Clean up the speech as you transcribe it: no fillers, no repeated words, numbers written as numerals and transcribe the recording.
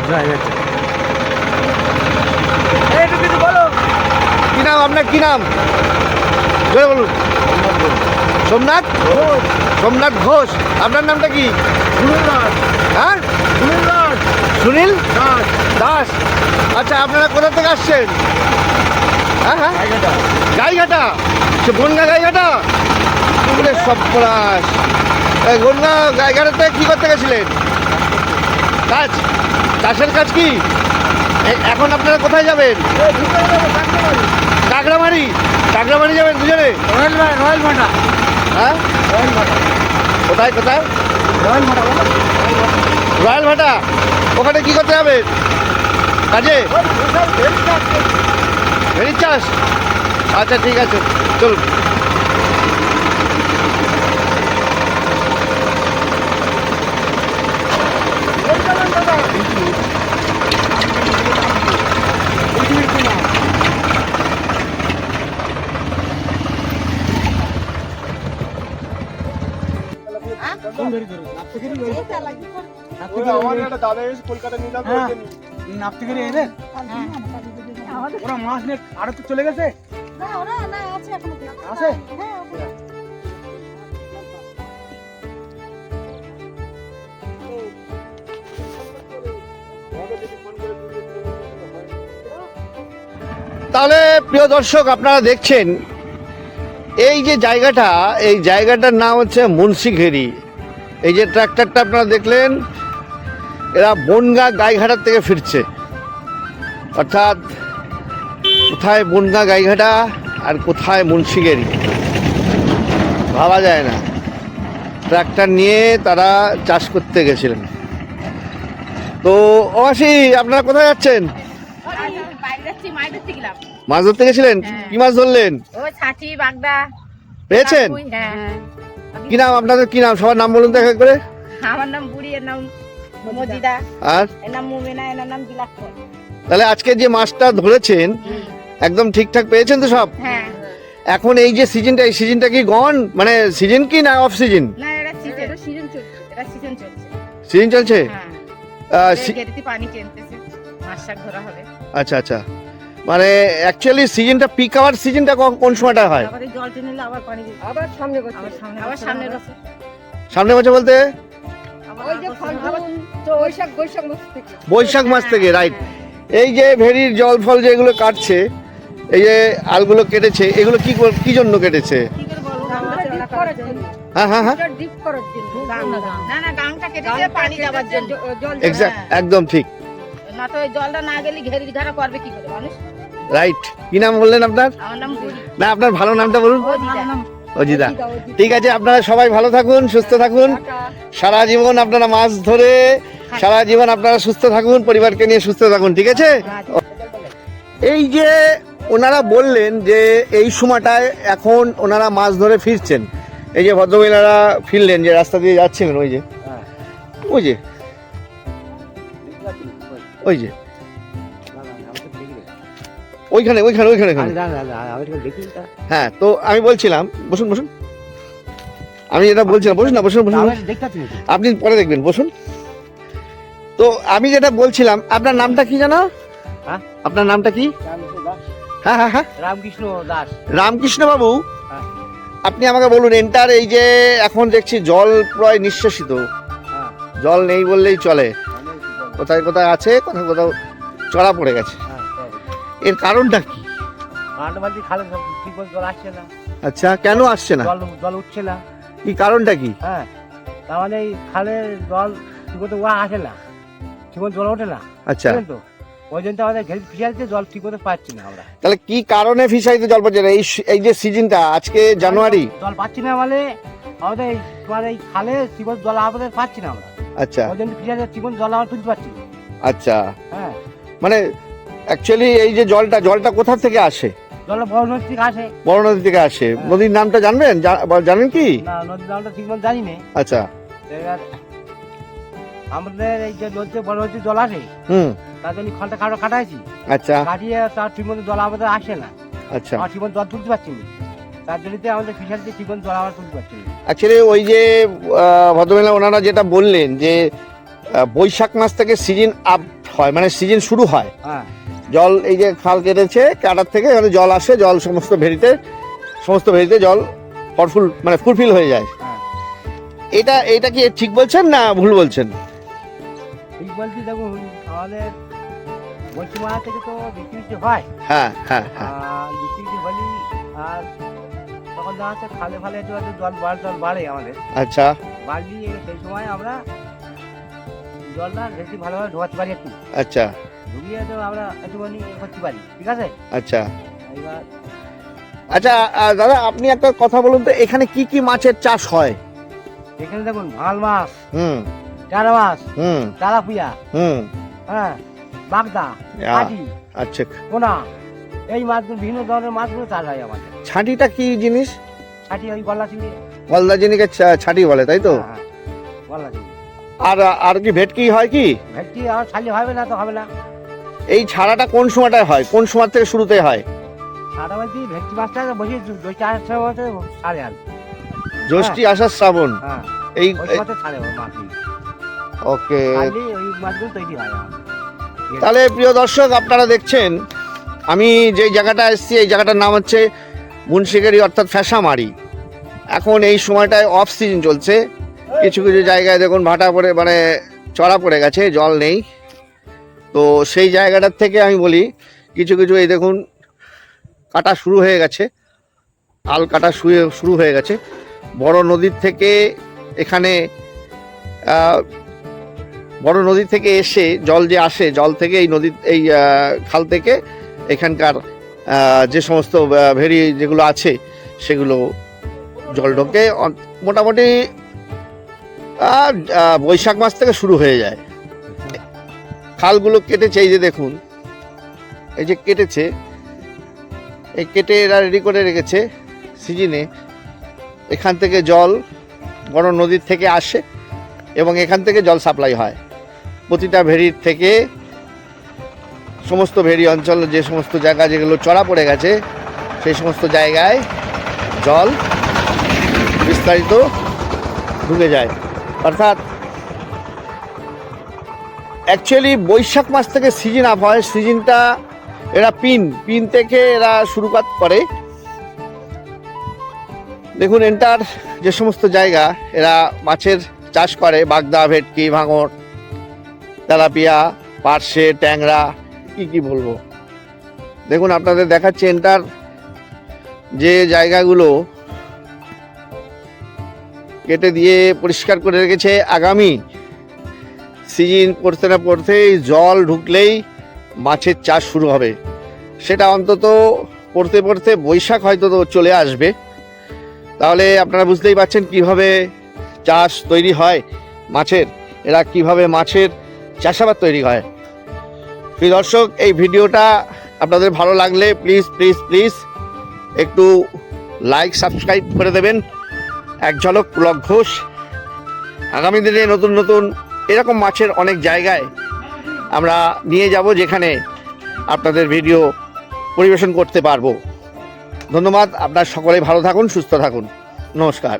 কি নাম আপনার, কি নাম জোরে বলুন? সোমনাথ সোমনাথ ঘোষ। আপনার নামটা কি? হ্যাঁ, সুনীল দাস। আচ্ছা, আপনারা কোথা থেকে আসছেন? হ্যাঁ হ্যাঁ, গাইঘাটা। সে বনগা গাইঘাটা সব পলাশ। বনগা গাইঘাটাতে কি করতে গেছিলেন? কাজ, চাষের কাজ। কি এখন আপনারা কোথায় যাবেন? কাকড়ামারি। কাকড়ামারি যাবেন দুজনে? রয়্যাল ভাটা। হ্যাঁ, কোথায় কোথায়? রয়্যাল ভাটা। ওখানে কি করতে যাবেন? কাজে, ভেড়ির চাষ। আচ্ছা ঠিক আছে, চলুন। ওরা মাছ নিয়ে আড়ত চলে গেছে। আছে তাহলে প্রিয় দর্শক, আপনারা দেখছেন এই যে জায়গাটা, এই জায়গাটার নাম হচ্ছে মুন্সিঘেরি। এই যে ট্রাক্টরটা আপনারা দেখলেন, এরা বনগা গাইঘাটার থেকে ফিরছে। অর্থাৎ কোথায় বনগা গাইঘাটা আর কোথায় মুন্সিঘেরি ভাবা যায় না। ট্রাক্টর নিয়ে তারা চাষ করতে গেছিলেন। তো অবশ্যই আপনারা কোথায় যাচ্ছেন? মাছ ধরতে গেছিলেন? কি মাছ ধরলেন? পেয়েছেন? কি নাম আপনাদের? কি নাম? সবার নাম বলুন তো এক এক করে। আমার নাম বুড়ি, এর নাম মজিদা, আর এর নাম মুমিনা, এর নাম বিলাক্কর। তাহলে আজকে যে মাছটা ধরেছেন একদম ঠিকঠাক পেয়েছেন তো সব? হ্যাঁ। এখন এই যে সিজনটা, এই সিজনটা কি গন, মানে সিজন কি না অফ সিজন? না, এটা সিজন চলছে। এটা সিজন চলছে। সিজন চলছে। হ্যাঁ, গেরিতে পানি টেনতেছে, মাছ শাক ধরা হবে। আচ্ছা আচ্ছা, মানে অ্যাকচুয়ালি সিজনটা পিক আওয়ার সিজনটা কোন সময়টা হয়? আবার এই জল টেনে আবার পানি দিতে, আবার সামনে বছর, আবার সামনের বছর। সামনে বছর বলতে ওই যে বৈশাখ মাস থেকে। বৈশাখ মাস থেকে, রাইট। এই যে ভেরির জল ফল যেগুলো কাটছে, এই যে আলগুলো কেটেছে, এগুলো কি জন্য কেটেছে? হ্যাঁ হ্যাঁ হ্যাঁ, ডিপ করার জন্য। না না, গাংটা কেটেছে পানি যাওয়ার জন্য। এক্স্যাক্ট, একদম ঠিক। না তো এই জলটা না গেলে ঘেরির ধারা করবে কি করে মানুষ? রাইট। কি নাম বললেন আপনার? আমার নাম বুড়ি। না, আপনার ভালো নামটা বলুন। অজিদা। ঠিক আছে, আপনারা সবাই ভালো থাকুন, সুস্থ থাকুন। সারা জীবন আপনারা মাছ ধরে সারা জীবন আপনারা সুস্থ থাকুন, পরিবারকে নিয়ে সুস্থ থাকুন, ঠিক আছে? এই যে ওনারা বললেন যে এই সময়টায় এখন ওনারা মাছ ধরে ফিরছেন, এই যে ভদ্রমহিলারা ফিরলেন, যে রাস্তা দিয়ে যাচ্ছিলেন, ওই যে ওই যে ওই যে ওইখানে ওইখানে ওইখানে হ্যাঁ। তো আমি বলছিলাম, বসুন বসুন, আমি যেটা বলছিলাম, বসুন না, বসুন বসুন, আপনি পরে দেখবেন, বসুন। তো আমি যেটা বলছিলাম, আপনার নামটা কি জানো? আপনার নামটা কি? হ্যাঁ হ্যাঁ হ্যাঁ, রামকৃষ্ণ দাস। রামকৃষ্ণ বাবু, আপনি আমাকে বলুন, এন্টার এই যে এখন দেখছি জল প্রায় নিঃশেষিত, জল নেই বললেই চলে, কোথায় কোথায় আছে, কোথাও কোথাও চড়া পড়ে গেছে, এর কারণটা কি? জল আসছে না। আচ্ছা, কেন আসছে না? জল উঠছে না। কি কারণটা কি? হ্যাঁ, তার মানে এই খালের জল ঠিক মতো আসে না, ঠিক মতো জল ওঠে না। আচ্ছা, তো ওই জন্য আমাদের ফিশারিতে জল ঠিক মতো পাচ্ছি না আমরা। তাহলে কি কারণে ফিশারিতে জল পাচ্ছে না? এই যে সিজনটা আজকে জানুয়ারি, জল পাচ্ছি না মানে আমাদের তোমার এই খালে ঠিক মতো জল আমাদের পাচ্ছি না আমরা। আচ্ছা, ওই জন্য ফিশারিতে ঠিক মতো জল আমরা তুলতে পারছি না। আচ্ছা, হ্যাঁ, মানে অ্যাকচুয়ালি এই যে জলটা কোথা থেকে আসে? জল বড় নদী থেকে আসে। বড় নদী থেকে আসে। নদীর নামটা জানবেন? জানেন কি? না, নদীর নামটা ঠিক মতো জানি না। আচ্ছা, এবার আমাদের এই যে নদীতে বড় নদীর জল আসে, তার জন্য খলটা কাটাইছি। আচ্ছা, কাটিয়ে তার ঠিক মতো জল আমাদের আসে না। আচ্ছা, আর ঠিক মতো জল তুলতে পারছি না, তার জন্য আমাদের ফিশারিতে ঠিক মতো জল আমরা তুলতে পারছি না। অ্যাকচুয়ালি ওই যে ভদ্রমহিলা ওনারা যেটা বললেন যে বৈশাখ মাস থেকে সিজন আপ হয়, মানে সিজন শুরু হয়। হ্যাঁ জল এই যে খাল কেটেছে, কাটার থেকে এখানে জল আসে, জল সমস্ত ভেরিতে জল মানে ফুলফিল হয়ে যায়। হ্যাঁ এটা কি ঠিক বলছেন না ভুল বলছেন? ঠিক বলছি, দেখুন আমাদের বৈশিমারা থেকে তো বৃষ্টি হয়। হ্যাঁ হ্যাঁ হ্যাঁ। আর বৃষ্টি হলি আর তখন দেখা যাচ্ছে খালে ফালে একটু জল বাড়ে আমাদের। আচ্ছা বাড়লি সেই সময় আমরা জলটা বেশি ভালোভাবে ঢোকাতে পারি একটু। আচ্ছা ঢুকিয়ে তো আমরা একটুখানি করতে পারি, ঠিক আছে। আচ্ছা এবার আচ্ছা দাদা, আপনি একটা কথা বলুন তো, এখানে কি কি মাছের চাষ হয়? এখানে দেখুন ভাল মাছ, হুম চারা মাছ, হুম তেলাপিয়া, হুম। হ্যাঁ বাগদা, কাটি, আচ্ছা, পোনা, এই মাছগুলো বিভিন্ন ধরনের মাছগুলো চাষ হয় আমাদের। ছাঁটিটা কি জিনিস? ছাটি ওই গলা চিংড়ি। গলদা জিনিসকে ছাঁটি বলে, তাই তো? হ্যাঁ, গলা চিংড়ি। আর কি ভেটকি হয় কি? ভেটকি আর ছালি হবে না তো হবে না। এই ছাড়াটা কোন সময়টায় হয়, কোন সময় থেকে শুরুতে হয়? ছাড়া বলছি ভেটকি মাছটা বসে দুই চার সময় ছাড়ে আর। জ্যৈষ্ঠী আষাঢ় শ্রাবণ, হ্যাঁ এই ওই মাছে ছাড়ে ওই মাছ। ওকে। ছাড়লে ওই মাছগুলো তৈরি হয় আমাদের। তাহলে প্রিয় দর্শক, আপনারা দেখছেন আমি যে জায়গাটা এসেছি, এই জায়গাটার নাম হচ্ছে মুন্সিগেরি অর্থাৎ ফ্যাসামারি। এখন এই সময়টায় অফ সিজন চলছে, কিছু কিছু জায়গায় দেখুন ভাটা পড়ে, মানে চড়া পড়ে গেছে, জল নেই। তো সেই জায়গাটার থেকে আমি বলি, কিছু কিছু এই দেখুন কাটা শুরু হয়ে গেছে, আল কাটা শুরু হয়ে গেছে। বড় নদীর থেকে এখানে বড় নদী থেকে এসে জল যে আসে, জল থেকে এই নদী, এই খাল থেকে এখানকার যে সমস্ত ভেরি যেগুলো আছে সেগুলো জল ঢোকে মোটামুটি বৈশাখ মাস থেকে শুরু হয়ে যায়। খালগুলো কেটেছে, এই যে দেখুন, এই যে কেটেছে, এই কেটে এরা রেডি করে রেখেছে সিজনে। এখান থেকে জল বড় নদীর থেকে আসে এবং এখান থেকে জল সাপ্লাই হয় প্রতিটা ভেরির থেকে। সমস্ত ভেরি অঞ্চল, যে সমস্ত জায়গা যেগুলো চড়া পড়ে গেছে, সেই সমস্ত জায়গায় জল বিস্তারিত ঢুকে যায়। অর্থাৎ অ্যাকচুয়ালি বৈশাখ মাস থেকে সিজন আপ হয়। সিজনটা এরা পিন থেকে এরা শুরুকাত করে। দেখুন এন্টার যে সমস্ত জায়গা এরা মাছের চাষ করে, বাগদা, ভেটকি, ভাঙর, তেলাপিয়া, পার্শে, ট্যাংরা, কি বলবো। দেখুন আপনাদের দেখাচ্ছে এন্টার যে জায়গাগুলো কেটে দিয়ে পরিষ্কার করে রেখেছে। আগামী সিজন পড়তে না পড়তেই জল ঢুকলেই মাছের চাষ শুরু হবে। সেটা অন্তত পড়তে পড়তে বৈশাখ হয়তো তো চলে আসবে। তাহলে আপনারা বুঝতেই পারছেন কিভাবে চাষ তৈরি হয় মাছের, এরা কিভাবে মাছের চাষাবাদ তৈরি হয়। প্রিয় দর্শক, এই ভিডিওটা আপনাদের ভালো লাগলে প্লিজ প্লিজ প্লিজ একটু লাইক সাবস্ক্রাইব করে দেবেন। এক ঝলক ব্লগ ঘোষ। আগামী দিনে নতুন নতুন এরকম মাছের অনেক জায়গায় আমরা নিয়ে যাব, যেখানে আপনাদের ভিডিও পরিবেশন করতে পারবো। ধন্যবাদ। আপনার সকলে ভালো থাকুন, সুস্থ থাকুন। নমস্কার।